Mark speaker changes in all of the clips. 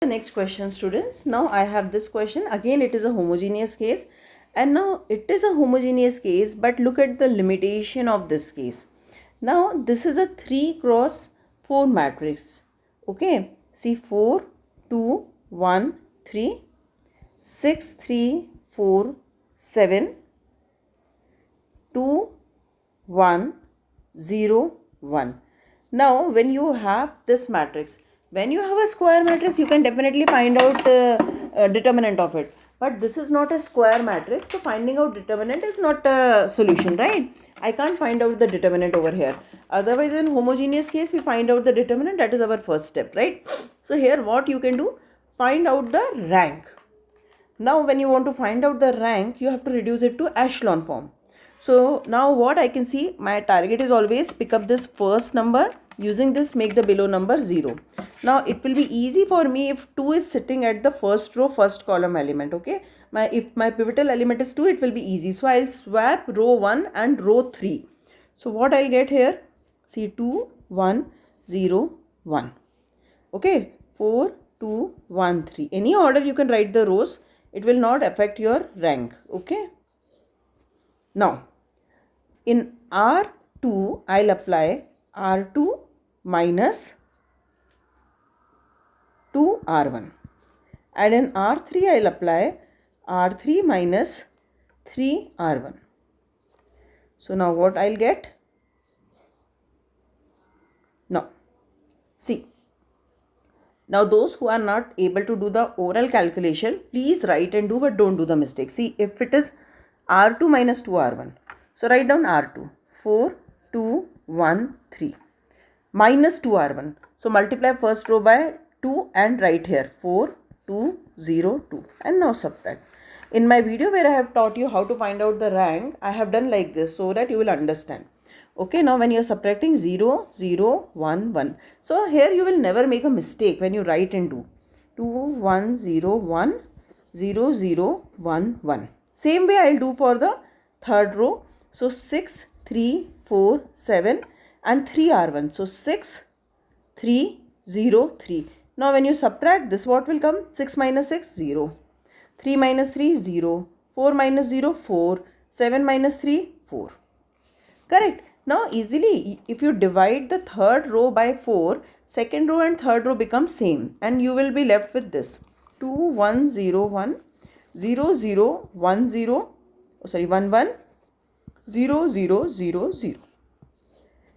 Speaker 1: The next question, students. Now I have this question. Again, it is a homogeneous case. And now it is a homogeneous case, but look at the limitation of this case. Now this is a 3 cross 4 matrix. Okay. See 4, 2, 1, 3, 6, 3, 4, 7, 2, 1, 0, 1. Now when you have this matrix, when you have a square matrix, you can definitely find out determinant of it. But this is not a square matrix, so finding out determinant is not a solution, right? I can't find out the determinant over here. Otherwise, in homogeneous case, we find out the determinant. That is our first step, right? So here what you can do, find out the rank. Now when you want to find out the rank, you have to reduce it to echelon form. So now what I can see, my target is always pick up this first number, using this make the below number 0. Now it will be easy for me if 2 is sitting at the first row, first column element, okay. If my pivotal element is 2, it will be easy. So I'll swap row 1 and row 3. So what I'll get here, see 2, 1, 0, 1. Okay, 4, 2, 1, 3. Any order you can write the rows. It will not affect your rank, okay. Now in R2, I'll apply R2 minus 2R1. And in R3, I'll apply R3 minus 3R1. So now what I'll get? Now, see. Now those who are not able to do the oral calculation, please write and do, but don't do the mistake. See, if it is R2 minus 2R1. So write down R2. 4, 2, 1, 3. Minus 2R1. So multiply first row by 2 and write here 4, 2, 0, 2. And now subtract. In my video where I have taught you how to find out the rank, I have done like this so that you will understand. Okay, now when you are subtracting 0, 0, 1, 1. So here you will never make a mistake when you write and do. 2, 1, 0, 1, 0, 0, 1, 1. Same way I will do for the third row. So 6, 3, 4, 7 and 3R1. So 6, 3, 0, 3. Now when you subtract this, what will come? 6 minus 6, 0. 3 minus 3, 0. 4 minus 0, 4. 7 minus 3, 4. Correct. Now easily, if you divide the third row by 4, second row and third row become same. And you will be left with this. 2, 1, 0, 1. 0, 0, 1, 0. Oh, sorry, 1, 1. 0, 0, 0, 0.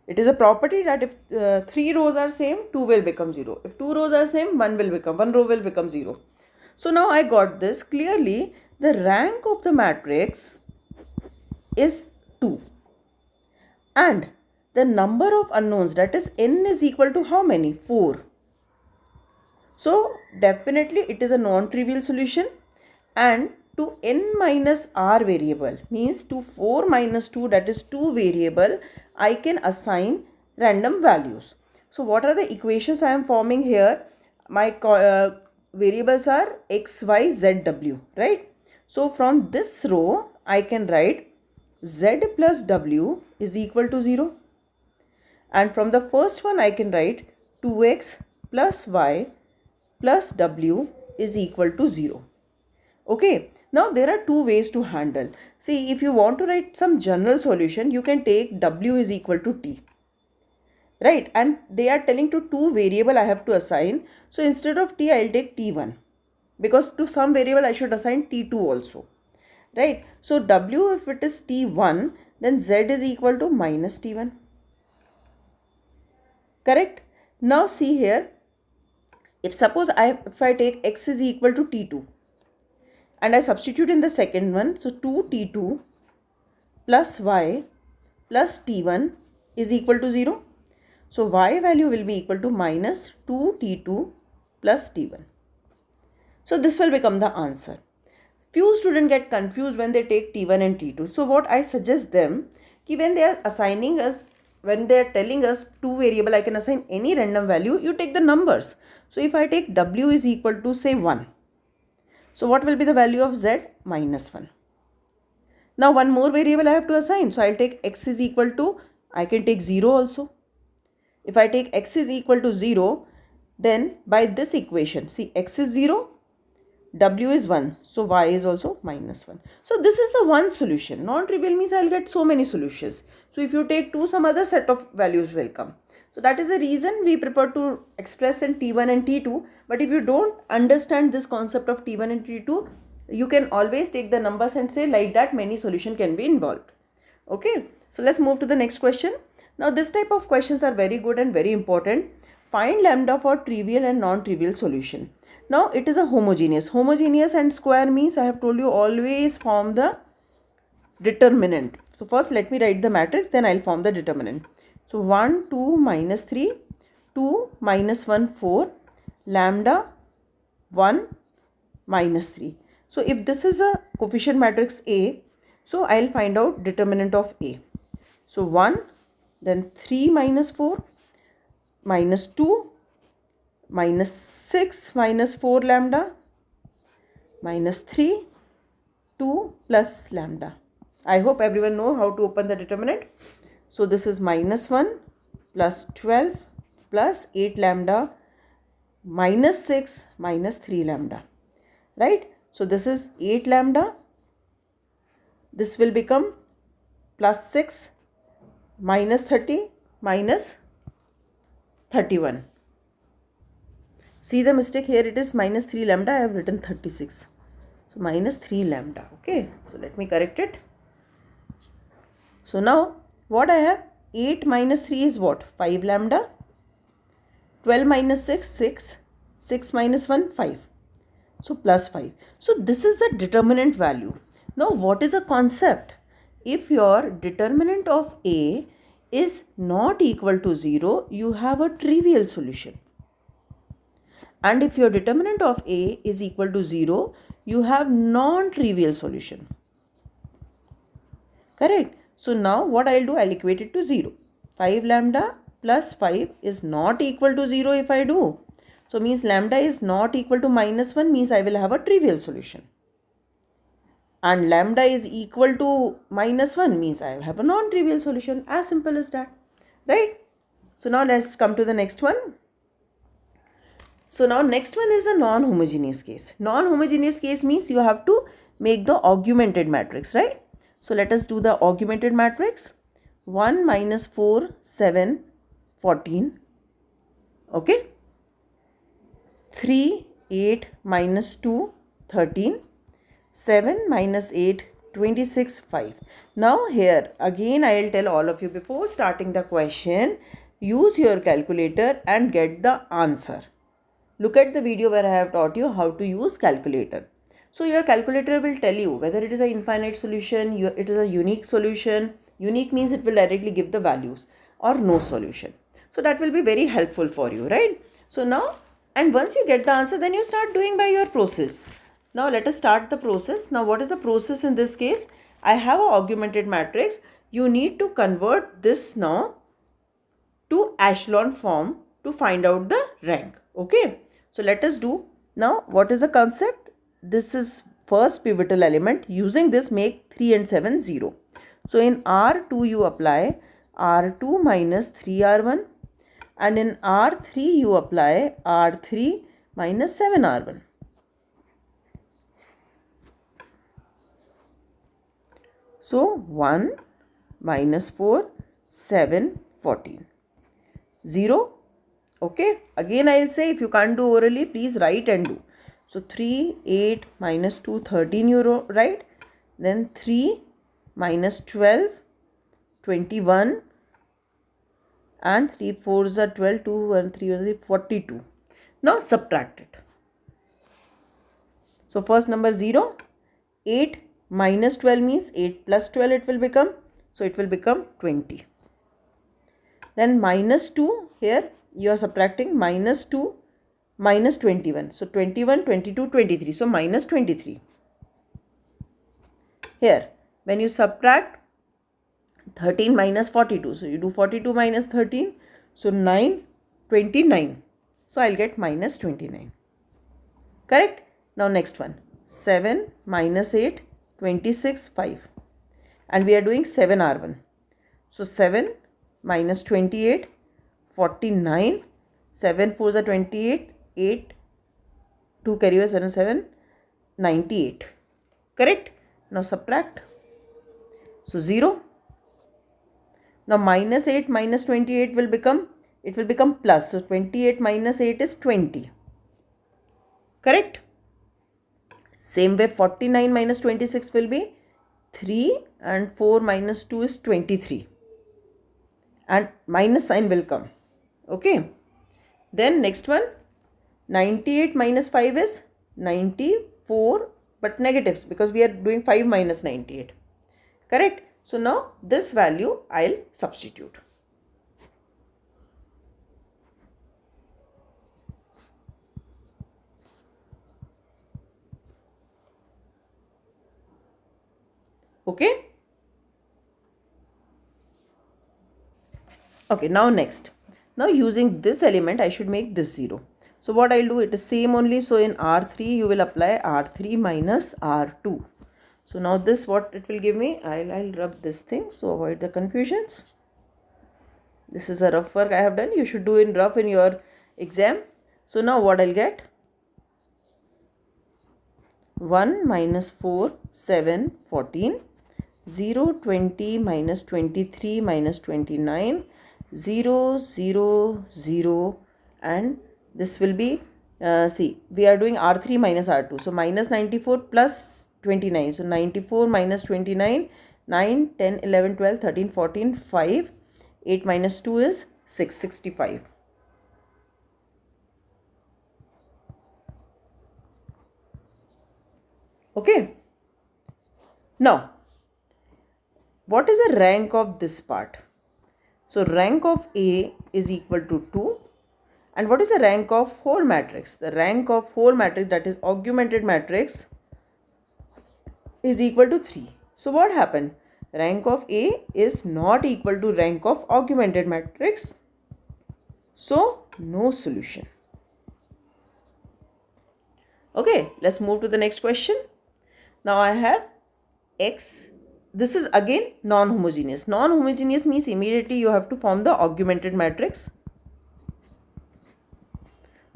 Speaker 1: It is a property that if 3 rows are same, 2 will become 0. If 2 rows are same, 1 row will become 0. So now I got this. Clearly, the rank of the matrix is 2. And the number of unknowns, that is n, is equal to how many? 4. So definitely it is a non-trivial solution. And to n minus r variable, means to 4 minus 2, that is 2 variable, I can assign random values. So what are the equations I am forming here? My variables are x, y, z, w, right? So from this row, I can write z plus w is equal to 0. And from the first one, I can write 2x plus y plus w is equal to 0. Okay. Now there are two ways to handle. See, if you want to write some general solution, you can take w is equal to t. Right. And they are telling to 2 variable I have to assign. So instead of t, I will take t1. Because to some variable I should assign t2 also. Right. So w, if it is t1, then z is equal to minus t1. Correct. Now see here. If suppose if I take x is equal to t2. And I substitute in the second one. So 2t2 plus y plus t1 is equal to 0. So y value will be equal to minus 2t2 plus t1. So this will become the answer. Few students get confused when they take t1 and t2. So what I suggest them, कि when they are assigning us, when they are telling us 2 variable, I can assign any random value, you take the numbers. So if I take w is equal to say 1. So what will be the value of z? Minus 1. Now one more variable I have to assign. So I'll take x is equal to, I can take 0 also. If I take x is equal to 0, Then by this equation, see x is 0, w is 1, so y is also minus 1. So this is the one solution. Non-trivial means I'll get so many solutions. So if you take 2, some other set of values will come. So that is the reason we prefer to express in T1 and T2. But if you don't understand this concept of T1 and T2, you can always take the numbers and say like that many solution can be involved. Okay, so let's move to the next question. Now this type of questions are very good and very important. Find lambda for trivial and non-trivial solution. Now it is a homogeneous. Homogeneous and square means I have told you always form the determinant. So first let me write the matrix, then I'll form the determinant. So 1, 2, minus 3, 2, minus 1, 4, lambda 1, minus 3. So if this is a coefficient matrix A, so I'll find out determinant of A. So 1, then 3 minus 4, minus 2, minus 6 minus 4 lambda, minus 3, 2 plus lambda. I hope everyone know how to open the determinant. So this is minus 1 plus 12 plus 8 lambda minus 6 minus 3 lambda. Right? So this is 8 lambda. This will become plus 6 minus 30 minus 31. See the mistake here, it is minus 3 lambda, I have written 36. So minus 3 lambda. Okay, so let me correct it. So now what I have, 8 minus 3 is what? 5 lambda. 12 minus 6, 6. 6 minus 1, 5. So plus 5. So this is the determinant value. Now what is a concept? If your determinant of A is not equal to 0, you have a trivial solution. And if your determinant of A is equal to 0, you have non-trivial solution. Correct? So now what I'll do, I'll equate it to 0. 5 lambda plus 5 is not equal to 0 if I do. So means lambda is not equal to minus 1 means I will have a trivial solution. And lambda is equal to minus 1 means I have a non-trivial solution. As simple as that. Right? So now let's come to the next one. So now next one is a non-homogeneous case. Non-homogeneous case means you have to make the augmented matrix, right? So let us do the augmented matrix. 1 minus 4, 7, 14. Okay. 3, 8 minus 2, 13. 7 minus 8, 26, 5. Now here again I will tell all of you before starting the question, use your calculator and get the answer. Look at the video where I have taught you how to use calculator. So your calculator will tell you whether it is an infinite solution, it is a unique solution. Unique means it will directly give the values or no solution. So that will be very helpful for you, right? So now, and once you get the answer, then you start doing by your process. Now let us start the process. Now what is the process in this case? I have an augmented matrix. You need to convert this now to echelon form to find out the rank. Okay. So let us do. Now what is the concept? This is first pivotal element. Using this make 3 and 7 0. So in R2 you apply R2 minus 3R1 and in R3 you apply R3 minus 7R1. So 1 minus 4, 7, 14. 0. Okay. Again I will say if you can't do orally, please write and do. So 3, 8 minus 2, 13 you write. Then 3 minus 12, 21. And 3 4s are 12, 2 and 3 is 42. Now subtract it. So first number 0. 8 minus 12 means 8 plus 12 it will become. So it will become 20. Then minus 2 here you are subtracting minus 2 minus 21. So 21, 22, 23. So minus 23. Here when you subtract 13 minus 42. So you do 42 minus 13. So 9, 29. So I'll get minus 29. Correct? Now next one. 7 minus 8, 26, 5. And we are doing 7R1. So 7 minus 28, 49. 7 4s are 28, 8, 2 carry away 7 7, 98. Correct? Now subtract. So 0. Now minus 8 minus 28 will become, it will become plus. So 28 minus 8 is 20. Correct? Same way 49 minus 26 will be 3 and 4 minus 2 is 23. And minus sign will come. Okay. Then next one, 98 minus 5 is 94, but negatives because we are doing 5 minus 98. Correct? So now this value I'll substitute. Okay? Okay, now next. Now using this element, I should make this 0. So what I'll do, it is same only. So in R3, you will apply R3 minus R2. So now this, what it will give me, I'll rub this thing, so avoid the confusions. This is a rough work I have done. You should do in rough in your exam. So now what I'll get? 1 minus 4, 7, 14. 0, 20 minus 23 minus 29. 0, 0, 0, and this will be, see, we are doing R3 minus R2. So minus 94 plus 29. So 94 minus 29, 9, 10, 11, 12, 13, 14, 5. 8 minus 2 is 6, 65. Okay. Now, what is the rank of this part? So rank of A is equal to 2. And what is the rank of whole matrix? The rank of whole matrix, that is augmented matrix, is equal to 3. So what happened? Rank of A is not equal to rank of augmented matrix. So no solution. Okay, let's move to the next question. Now I have X. This is again non-homogeneous. Non-homogeneous means immediately you have to form the augmented matrix.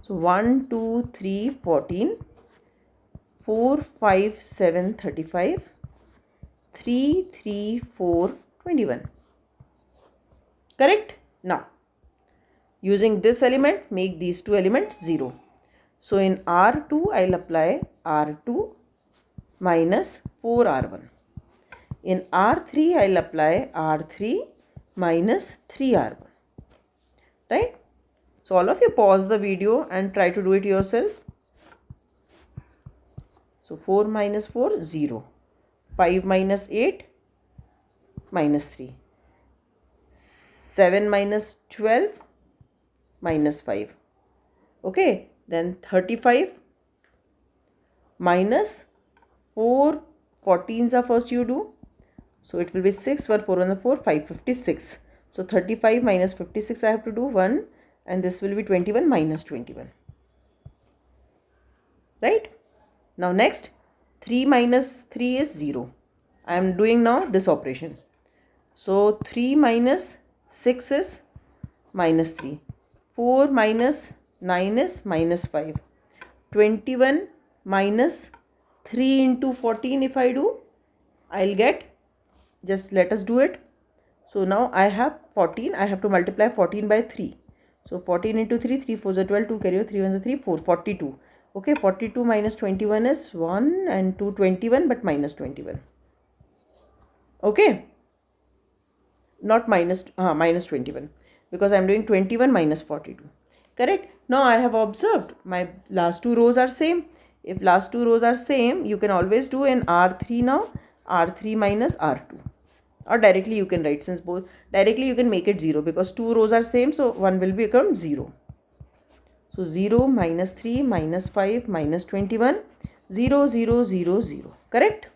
Speaker 1: So 1, 2, 3, 14. 4, 5, 7, 35. 3, 3, 4, 21. Correct? Now, using this element, make these two elements 0. So in R2, I'll apply R2 minus 4R1. In R3, I'll apply R3 minus 3R1. Right? So all of you pause the video and try to do it yourself. So 4 minus 4, 0. 5 minus 8, minus 3. 7 minus 12, minus 5. Okay, then 35 minus 4, 14s are first you do. So it will be 6, 1, 4 on the 4, 5, 56. So 35 minus 56 I have to do 1, and this will be 21 minus 21. Right? Now next, 3 minus 3 is 0. I am doing now this operation. So 3 minus 6 is minus 3. 4 minus 9 is minus 5. 21 minus 3 into 14 if I do, I'll get, just let us do it. So now I have 14. I have to multiply 14 by 3. So 14 into 3, 3 4s are 12, 2 carry 3 1s are 3, 4, 42. Okay, 42 minus 21 is 1 and 2, 21, but minus 21. Okay, not minus 21 because I am doing 21 minus 42. Correct? Now I have observed my last two rows are same. If last two rows are same, you can always do in R3 now, R3 minus R2. Or directly you can write, since both, directly you can make it 0 because two rows are same, so one will become 0. So 0 minus 3 minus 5 minus 21, 0, 0, 0, 0. Correct?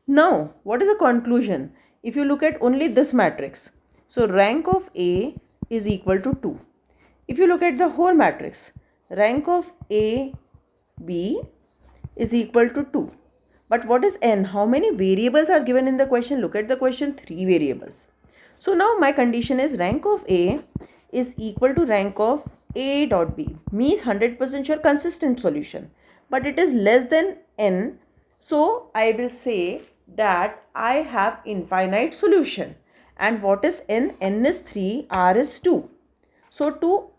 Speaker 1: Now, what is the conclusion? If you look at only this matrix, so rank of A is equal to 2. If you look at the whole matrix, rank of A, B is equal to 2. But what is n? How many variables are given in the question? Look at the question, 3 variables. So now my condition is rank of A is equal to rank of A dot B means 100% sure consistent solution, but it is less than n. So I will say that I have infinite solution. And what is n? N is 3, R is 2. So to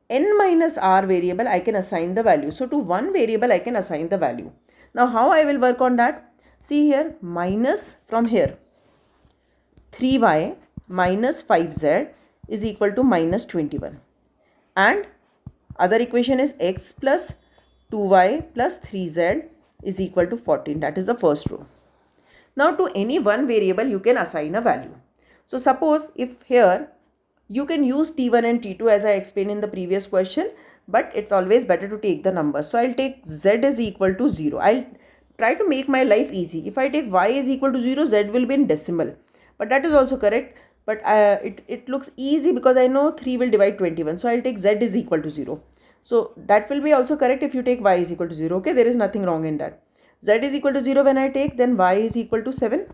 Speaker 1: n minus r variable I can assign the value. So to one variable I can assign the value. Now how I will work on that? See here, minus from here 3y minus 5z is equal to minus 21. And other equation is x plus 2y plus 3z is equal to 14. That is the first row. Now to any one variable you can assign a value. So suppose if here you can use t1 and t2 as I explained in the previous question, but it's always better to take the numbers. So I'll take z is equal to 0. I'll try to make my life easy. If I take y is equal to 0, z will be in decimal. But that is also correct. But it looks easy because I know 3 will divide 21. So I'll take z is equal to 0. So that will be also correct if you take y is equal to 0. Okay, there is nothing wrong in that. Z is equal to 0 when I take, then y is equal to 7.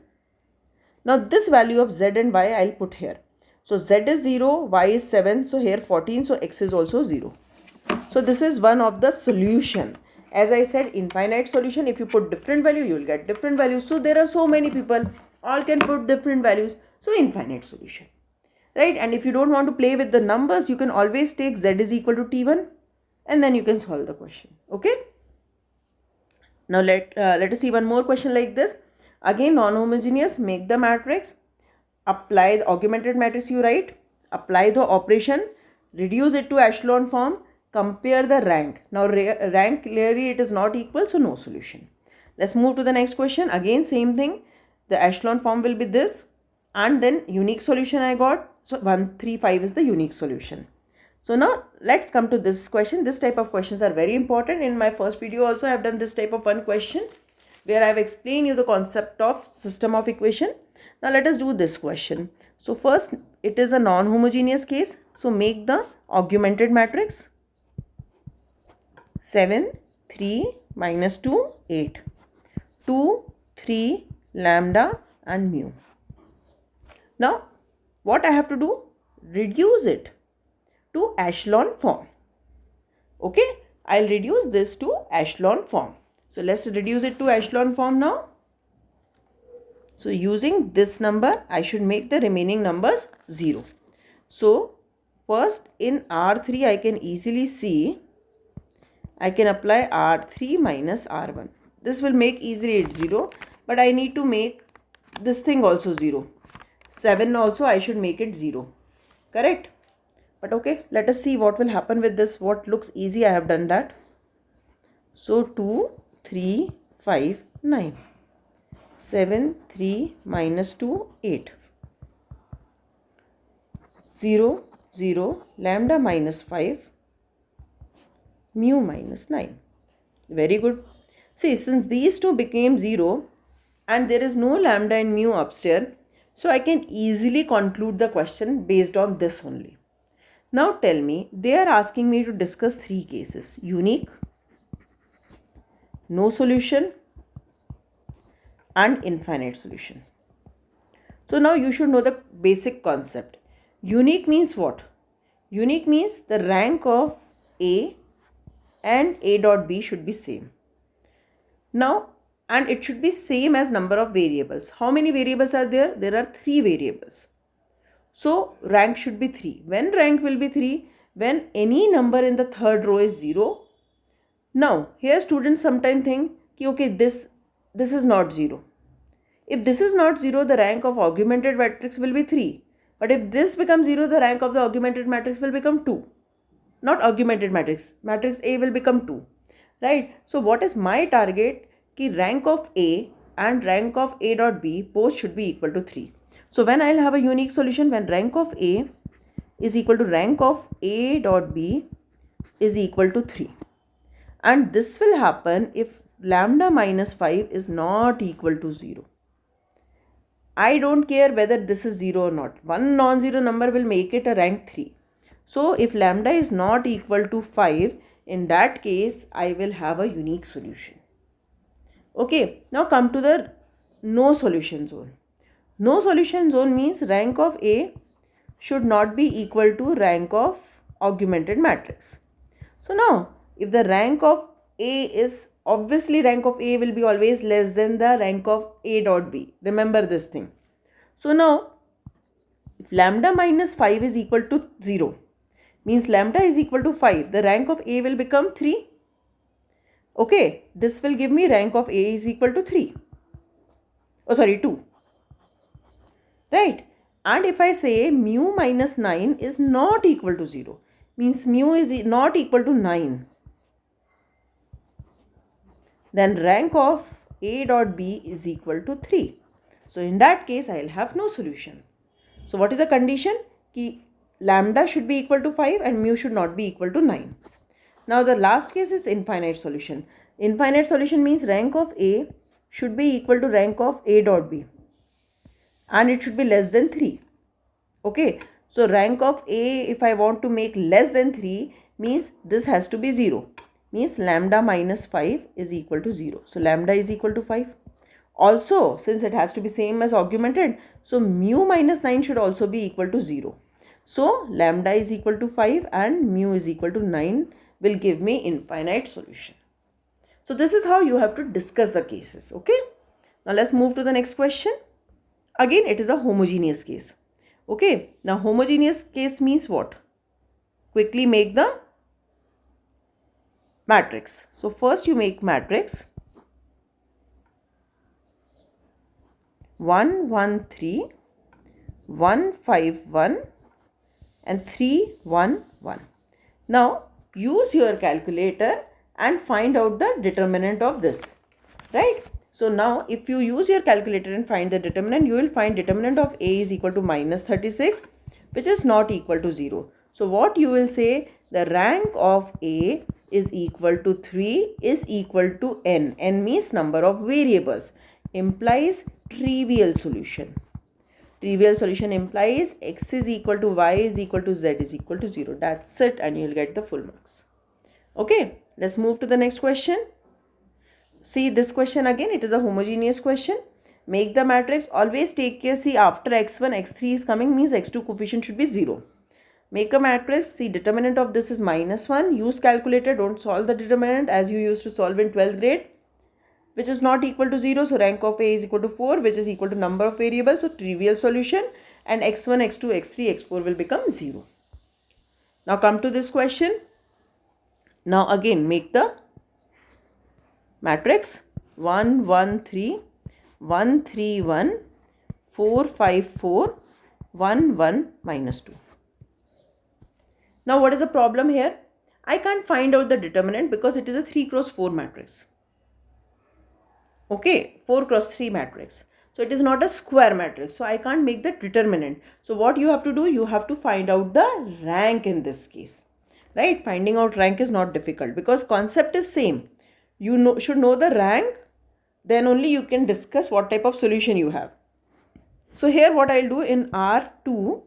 Speaker 1: Now this value of z and y I'll put here. So z is 0, y is 7, so here 14, so x is also 0. So this is one of the solution. As I said, infinite solution, if you put different value, you will get different values. So there are so many people, all can put different values. So infinite solution, right? And if you don't want to play with the numbers, you can always take z is equal to t1 and then you can solve the question, okay? Now let us see one more question like this. Again, non-homogeneous, make the matrix, apply the augmented matrix you write, apply the operation, reduce it to echelon form, compare the rank. Now rank clearly it is not equal, so no solution. Let's move to the next question. Again same thing, the echelon form will be this and then unique solution I got. So 135 is the unique solution. So now let's come to this question. This type of questions are very important. In my first video also I have done this type of one question where I have explained you the concept of system of equation. Now let us do this question. So first it is a non-homogeneous case. So make the augmented matrix 7, 3, minus 2, 8, 2, 3, lambda and mu. Now what I have to do? Reduce it to echelon form. Okay, I'll reduce this to echelon form. So let's reduce it to echelon form now. So using this number, I should make the remaining numbers 0. So first in R3, I can easily see, I can apply R3 minus R1. This will make easily it 0, but I need to make this thing also 0. 7 also I should make it 0. Correct? But okay, let us see what will happen with this. What looks easy, I have done that. So 2, 3, 5, 9. 7, 3, minus 2, 8. 0, 0, lambda minus 5, mu minus 9. Very good. See, since these two became 0 and there is no lambda and mu upstairs, so I can easily conclude the question based on this only. Now tell me, they are asking me to discuss 3 cases: unique, no solution and infinite solution. So now you should know the basic concept. Unique means what? Unique means the rank of A and A dot B should be same. Now, and it should be same as number of variables. How many variables are there? There are 3 variables. So rank should be 3. When rank will be 3? When any number in the third row is 0. Now here students sometimes think, okay, this is not 0. If this is not 0, the rank of augmented matrix will be 3. But if this becomes 0, the rank of the augmented matrix will become 2. Not augmented matrix. Matrix A will become 2. Right? So what is my target? Ki rank of A and rank of A dot B both should be equal to 3. So when I'll have a unique solution, when rank of A is equal to rank of A dot B is equal to 3. And this will happen if lambda minus 5 is not equal to 0. I don't care whether this is 0 or not. One non-zero number will make it a rank 3. So if lambda is not equal to 5, in that case, I will have a unique solution. Okay, now come to the no solution zone. No solution zone means rank of A should not be equal to rank of augmented matrix. So now if the rank of A is, obviously rank of A will be always less than the rank of A dot B. Remember this thing. So now if lambda minus 5 is equal to 0, means lambda is equal to 5, the rank of A will become 3. Okay, this will give me rank of A is equal to 3. Oh sorry, 2. Right? And if I say mu minus 9 is not equal to 0, means mu is not equal to 9, then rank of A dot B is equal to 3. So in that case, I will have no solution. So what is the condition? Ki lambda should be equal to 5 and mu should not be equal to 9. Now the last case is infinite solution. Infinite solution means rank of A should be equal to rank of A dot B, and it should be less than 3. Okay, so rank of A, if I want to make less than 3, means this has to be 0. Means lambda minus 5 is equal to 0. So lambda is equal to 5. Also, since it has to be same as augmented, so mu minus 9 should also be equal to 0. So lambda is equal to 5 and mu is equal to 9 will give me infinite solution. So this is how you have to discuss the cases. Okay. Now let's move to the next question. Again, it is a homogeneous case. Okay. Now homogeneous case means what? Quickly make the matrix. So first you make matrix 1 1 3 1 5 1 and 3 1 1. Now use your calculator and find out the determinant of this, right? So now if you use your calculator and find the determinant, you will find determinant of A is equal to minus 36, which is not equal to 0. So what you will say, the rank of A is equal to 3 is equal to n. N means number of variables, implies trivial solution. Trivial solution implies x is equal to y is equal to z is equal to 0. That's it, and you will get the full marks. Okay, let's move to the next question. See this question again, it is a homogeneous question. Make the matrix, always take care, see after x1, x3 is coming means x2 coefficient should be 0. Make a matrix, see determinant of this is minus 1. Use calculator, don't solve the determinant as you used to solve in 12th grade, which is not equal to 0. So rank of A is equal to 4, which is equal to number of variables. So trivial solution, and x1, x2, x3, x4 will become 0. Now come to this question. Now again make the matrix 1 1 3 1 3 1 4 5 4 1 1 minus 2. Now what is the problem here? I can't find out the determinant because it is a 3 cross 4 matrix. Okay, 4 cross 3 matrix. So it is not a square matrix. So I can't make the determinant. So what you have to do, you have to find out the rank in this case. Right? Finding out rank is not difficult because concept is same. You should know the rank, then only you can discuss what type of solution you have. So here what I'll do, in R2,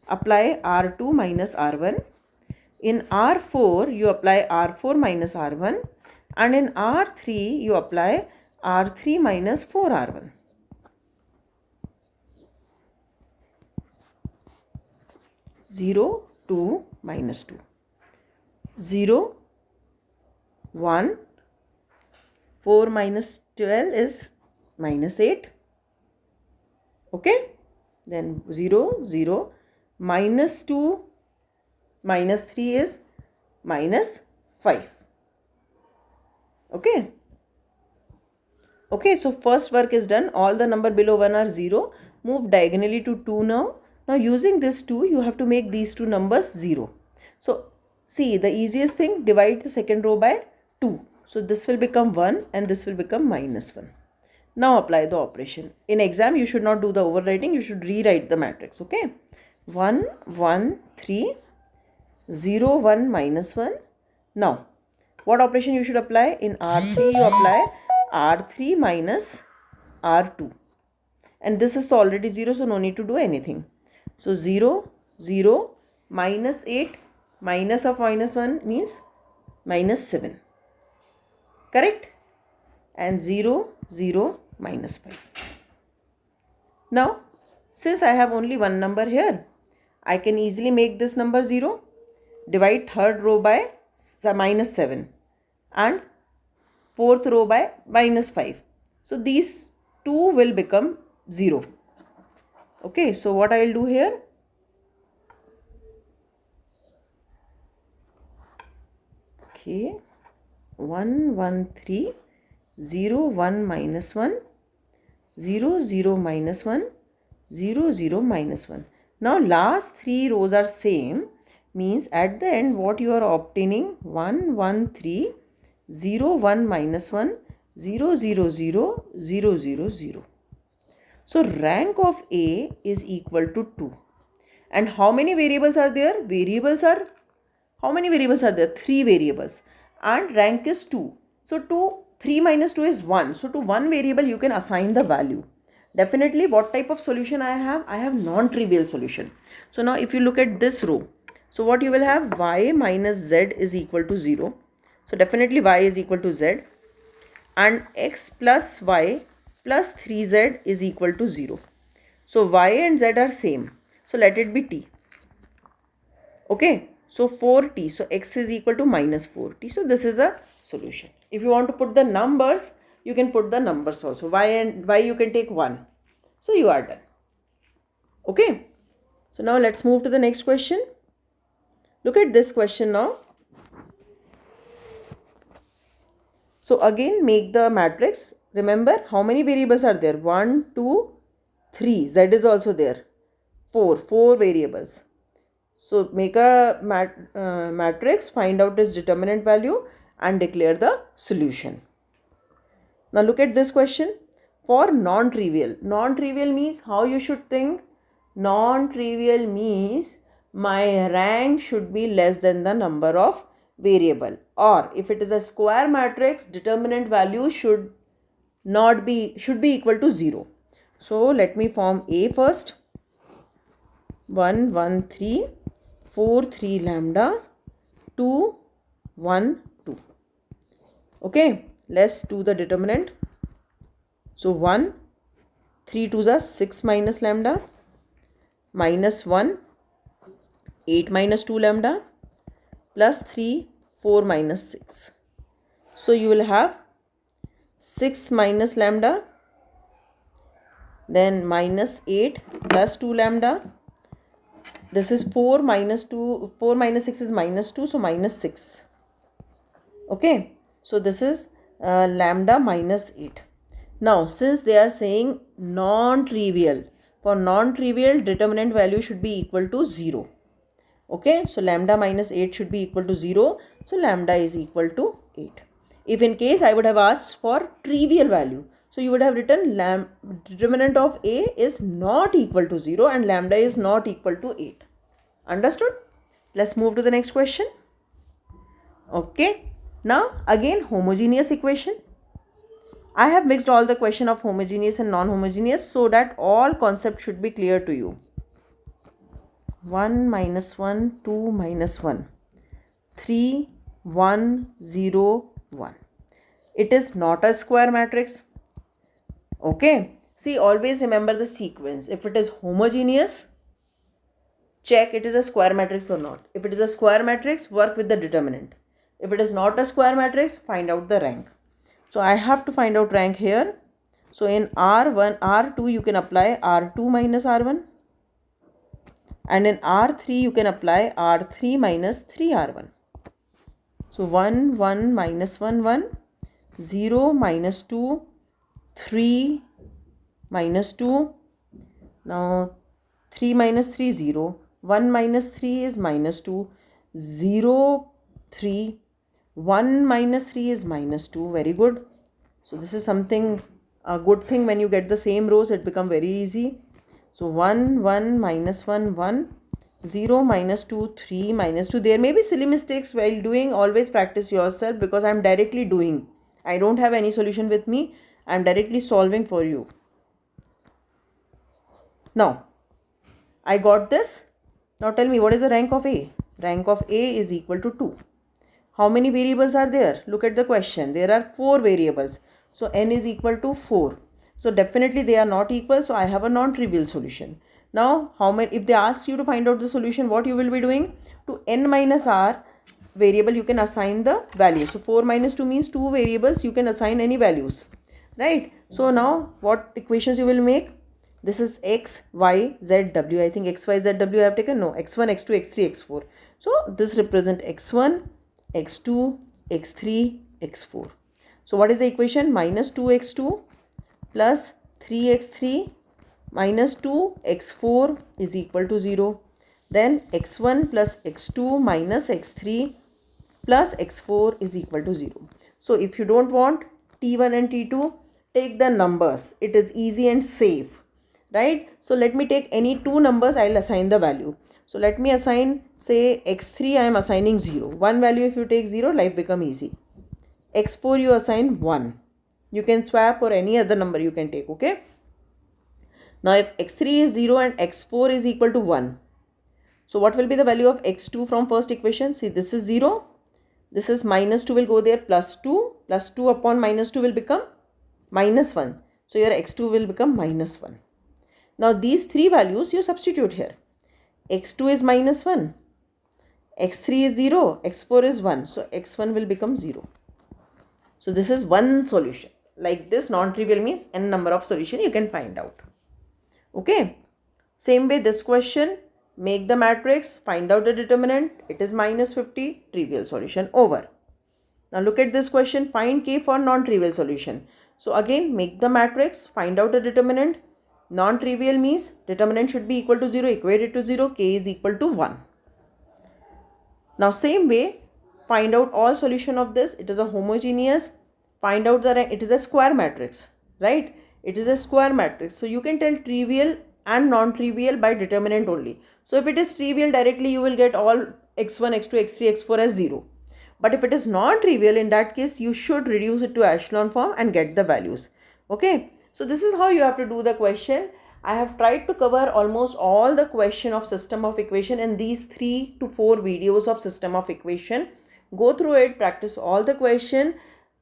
Speaker 1: apply R2 minus R1. In R4, you apply R4 minus R1. And in R3, you apply R3 minus 4R1. Zero, 2, minus 2. 0, 1, 4 minus 12 is minus 8. Okay. Then 0, 0, minus 2, minus 3 is minus 5. Okay. Okay, so first work is done. All the number below 1 are 0. Move diagonally to 2 now. Now using this 2, you have to make these two numbers 0. So see, the easiest thing, divide the second row by 2. So this will become 1 and this will become minus 1. Now apply the operation. In exam, you should not do the overwriting. You should rewrite the matrix. Okay. 1, 1, 3, 0, 1, minus 1. Now, what operation you should apply? In R3, you apply R3 minus R2. And this is already 0, so no need to do anything. So 0, 0, minus 8, minus of minus 1 means minus 7. Correct? And 0, 0, minus 5. Now, since I have only one number here, I can easily make this number 0. divide third row by minus 7 and fourth row by minus 5. So these two will become 0. Okay, so what I will do here? Okay, 1 1 3 0 1 minus 1 0 0 minus 1 0 0 minus 1. Now last three rows are same, means at the end what you are obtaining 1 1 3 0 1 minus 1 0 0 0 0 0 0. So rank of A is equal to 2. And how many variables are there? How many variables are there? 3 variables. And rank is 2. So 3 minus 2 is 1. So to one variable you can assign the value. Definitely what type of solution I have? I have non-trivial solution. So now if you look at this row, so what you will have? Y minus Z is equal to 0. So definitely Y is equal to Z. And X plus Y plus 3Z is equal to 0. So Y and Z are same. So let it be T. Okay. So 4T. So X is equal to minus 4T. So this is a solution. If you want to put the numbers, you can put the numbers also. Y and Y you can take 1. So you are done. Okay. So now let's move to the next question. Look at this question now. So again make the matrix. Remember how many variables are there? 1, 2, 3. Z is also there. 4 variables. So make a matrix, find out its determinant value and declare the solution. Now look at this question. For non-trivial. Non-trivial means how you should think? Non-trivial means my rank should be less than the number of variable. Or if it is a square matrix, determinant value should be equal to 0. So let me form A first. 1 1 3 4 3 lambda 2 1 2. Okay, let's do the determinant. So 1 3 2s are 6 minus lambda minus 1 8 minus 2 lambda plus 3 4 minus 6. So you will have 6 minus lambda, then minus 8 plus 2 lambda. This is 4 minus 2, 4 minus 6 is minus 2, so minus 6. Okay, so this is lambda minus 8. Now, since they are saying non-trivial, for non-trivial determinant value should be equal to 0. Okay, so lambda minus 8 should be equal to 0. So lambda is equal to 8. If in case I would have asked for trivial value, so you would have written determinant of A is not equal to 0 and lambda is not equal to 8. Understood? Let's move to the next question. Okay. Now again homogeneous equation. I have mixed all the question of homogeneous and non-homogeneous so that all concepts should be clear to you. 1 minus 1, 2 minus 1, 3, 1, 0, 1. It is not a square matrix. Okay. See, always remember the sequence. If it is homogeneous, check it is a square matrix or not. If it is a square matrix, work with the determinant. If it is not a square matrix, find out the rank. So I have to find out rank here. So in R1, R2 you can apply R2 minus R1. And in R3 you can apply R3 minus 3R1. So 1, 1 minus 1, 1. 0 minus 2. 3 minus 2. Now 3 minus 3, 0. 1 minus 3 is minus 2. 0, 3. 1 minus 3 is minus 2. Very good. So this is something, a good thing when you get the same rows, it becomes very easy. So 1, 1 minus 1, 1. 0 minus 2, 3 minus 2. There may be silly mistakes while doing. Always practice yourself because I am directly doing. I don't have any solution with me. I am directly solving for you. Now, I got this. Now tell me what is the rank of A? Rank of A is equal to 2. How many variables are there? Look at the question. There are 4 variables. So n is equal to 4. So definitely they are not equal. So I have a non-trivial solution. Now, how many, if they ask you to find out the solution, what you will be doing? To n minus r variable, you can assign the value. So 4 minus 2 means 2 variables, you can assign any values, right? So now what equations you will make? This is x, y, z, w. I think x, y, z, w I have taken. No, x1, x2, x3, x4. So this represent x1, x2, x3, x4. So what is the equation? Minus 2x2 plus 3x3 minus 2x4 is equal to 0. Then x1 plus x2 minus x3 plus x4 is equal to 0. So if you don't want t1 and t2, take the numbers. It is easy and safe, right? So let me take any two numbers, I'll assign the value. So let me assign, say x3 I am assigning 0. One value if you take 0, life become easy. x4 you assign 1. You can swap or any other number you can take, okay? Now if x3 is 0 and x4 is equal to 1, so what will be the value of x2 from first equation? See, this is 0. This is minus 2 will go there, plus 2. Plus 2 upon minus 2 will become minus 1. So your x2 will become minus 1. Now these three values you substitute here. x2 is minus 1. x3 is 0. x4 is 1. So x1 will become 0. So this is one solution. Like this, non-trivial means n number of solution you can find out. Okay. Same way this question, make the matrix, find out the determinant. It is minus 50, trivial solution over. Now look at this question, find k for non-trivial solution. So again, make the matrix, find out the determinant. Non-trivial means determinant should be equal to 0, equate it to 0, k is equal to 1. Now same way, find out all solution of this. It is a homogeneous. Find out that it is a square matrix, right? It is a square matrix. So you can tell trivial and non-trivial by determinant only. So if it is trivial, directly you will get all x1, x2, x3, x4 as 0. But if it is non-trivial, in that case, you should reduce it to echelon form and get the values. Okay. So this is how you have to do the question. I have tried to cover almost all the question of system of equation in these 3 to 4 videos of system of equation. Go through it, practice all the question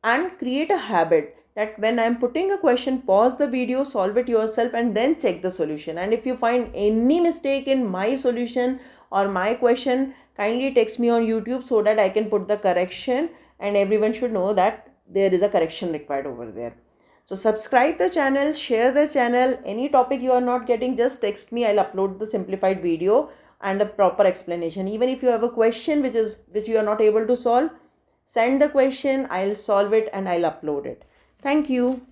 Speaker 1: and create a habit that when I am putting a question, pause the video, solve it yourself and then check the solution. And if you find any mistake in my solution or my question, kindly text me on YouTube so that I can put the correction and everyone should know that there is a correction required over there. So subscribe the channel, share the channel. Any topic you are not getting, just text me. I'll upload the simplified video and a proper explanation. Even if you have a question which you are not able to solve, send the question. I'll solve it and I'll upload it. Thank you.